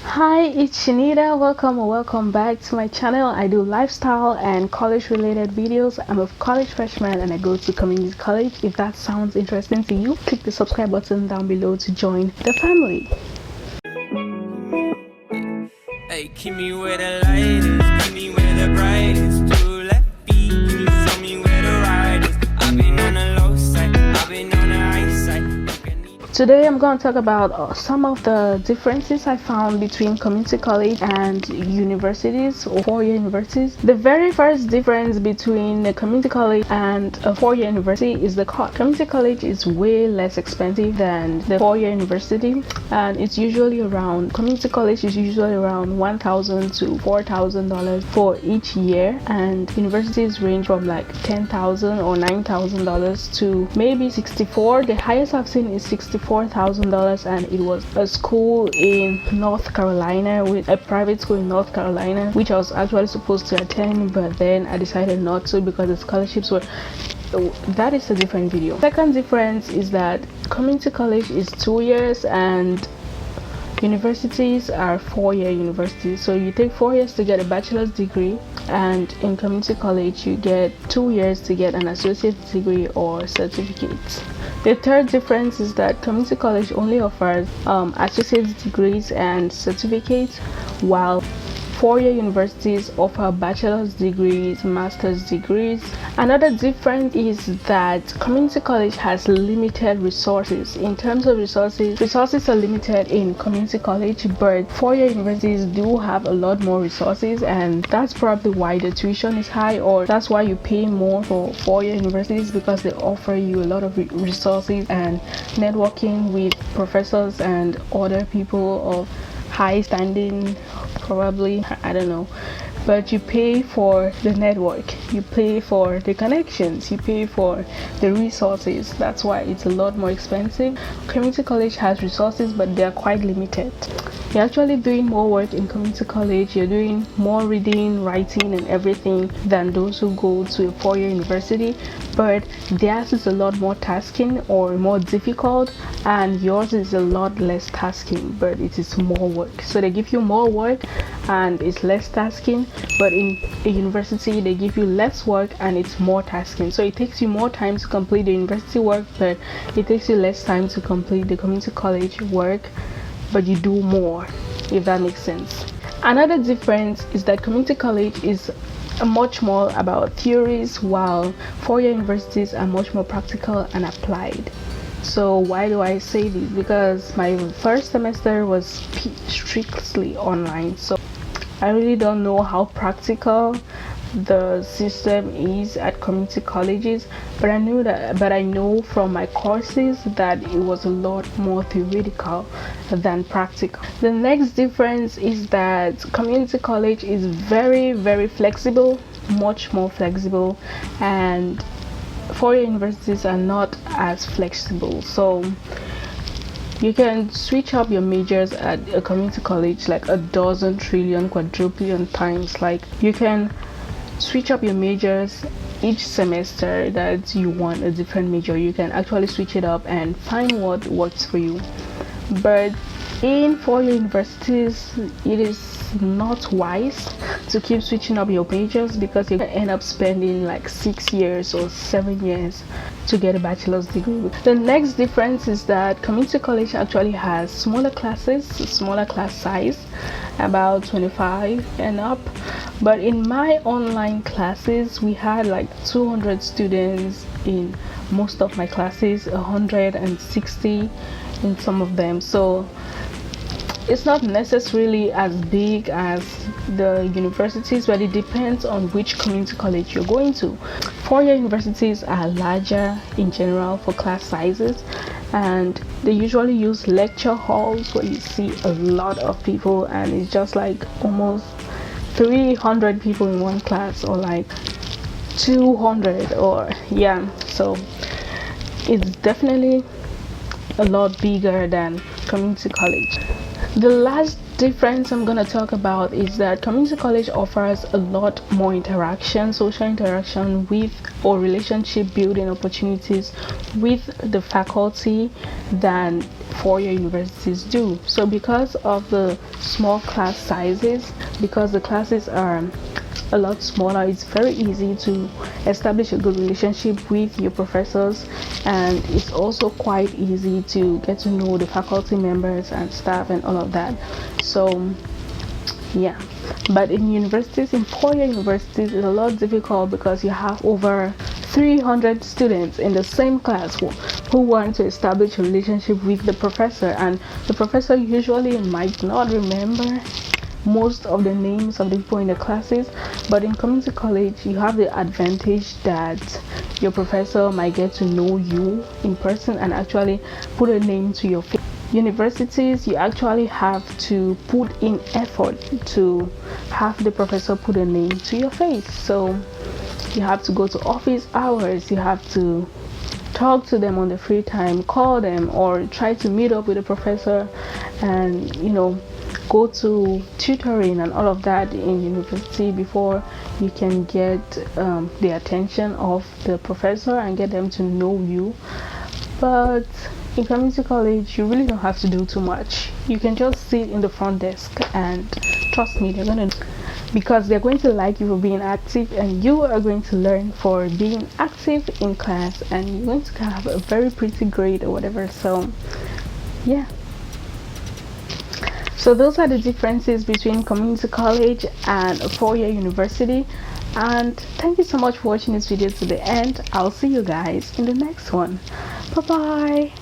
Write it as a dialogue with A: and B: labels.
A: Hi, it's Shinida. Welcome or welcome back to my channel. I do lifestyle and college related videos. I'm a college freshman and I go to community college. If that sounds interesting to you, click the subscribe button down below to join the family.
B: Hey, keep me where the light is, keep me where the brightest. Two left feet, show me where the ride is. I've been on the low side, I've been on the high side.
A: Today I'm going to talk about some of the differences I found between community college and universities or four-year universities. The very first difference between a community college and a four-year university is the cost. Community college is way less expensive than the four-year university, and it's usually around community college is usually around $1,000 to $4,000 for each year, and universities range from like $10,000 or $9,000 to maybe 64. The highest I've seen is $64,000, and it was a school in North Carolina, with a private school in North Carolina, which I was actually supposed to attend, but then I decided not to because the scholarships were. That is a different video. Second difference is that community college is 2 years and universities are four-year universities. So you take 4 years to get a bachelor's degree, and in community college you get 2 years to get an associate's degree or certificate. The third difference is that community college only offers associate's degrees and certificates, while four-year universities offer bachelor's degrees, master's degrees. Another difference is that community college has limited resources. In terms of resources are limited in community college, but four-year universities do have a lot more resources, and that's probably why the tuition is high, or that's why you pay more for four-year universities, because they offer you a lot of resources and networking with professors and other people of high standing, probably, I don't know, but you pay for the network, you pay for the connections, you pay for the resources. That's why it's a lot more expensive. Community college has resources, but they are quite limited. You're actually doing more work in community college, you're doing more reading, writing and everything than those who go to a four-year university, but theirs is a lot more tasking or more difficult, and yours is a lot less tasking, but it is more work. So they give you more work and it's less tasking, but in a university they give you less work and it's more tasking. So it takes you more time to complete the university work, but it takes you less time to complete the community college work, but you do more, if that makes sense. Another difference is that community college is much more about theories, while four-year universities are much more practical and applied. So why do I say this? Because my first semester was strictly online, so I really don't know how practical the system is at community colleges, but I know from my courses that it was a lot more theoretical than practical. The next difference is that community college is very flexible, much more flexible, and four-year universities are not as flexible. So you can switch up your majors at a community college like a dozen trillion quadrillion times. Like, you can switch up your majors each semester that you want a different major. You can actually switch it up and find what works for you. But in four-year universities, it is not wise to keep switching up your majors, because you can end up spending like 6 years or 7 years to get a bachelor's degree. The next difference is that community college actually has smaller classes, smaller class size, about 25 and up, but in my online classes we had like 200 students in most of my classes, 160 in some of them. So it's not necessarily as big as the universities, but it depends on which community college you're going to. Four-year universities are larger in general for class sizes, and they usually use lecture halls where you see a lot of people, and it's just like almost 300 people in one class, or like 200, or yeah. So it's definitely a lot bigger than community college. The last difference I'm gonna talk about is that community college offers a lot more interaction, social interaction with, or relationship building opportunities with the faculty than four-year universities do. So because of the small class sizes, because the classes are a lot smaller, it's very easy to establish a good relationship with your professors, and it's also quite easy to get to know the faculty members and staff and all of that. So yeah, but in universities, in four-year universities, it's a lot difficult because you have over 300 students in the same class who want to establish a relationship with the professor, and the professor usually might not remember most of the names of the people in the classes. But in community college, you have the advantage that your professor might get to know you in person and actually put a name to your face. Universities, you actually have to put in effort to have the professor put a name to your face. So you have to go to office hours, you have to talk to them on the free time, call them, or try to meet up with the professor, and go to tutoring and all of that in university before you can get the attention of the professor and get them to know you. But in community college, you really don't have to do too much. You can just sit in the front desk, and trust me, because they're going to like you for being active, and you are going to learn for being active in class, and you're going to have a very pretty grade or whatever. So yeah, so those are the differences between community college and a four-year university. And thank you so much for watching this video to the end. I'll see you guys in the next one. Bye bye.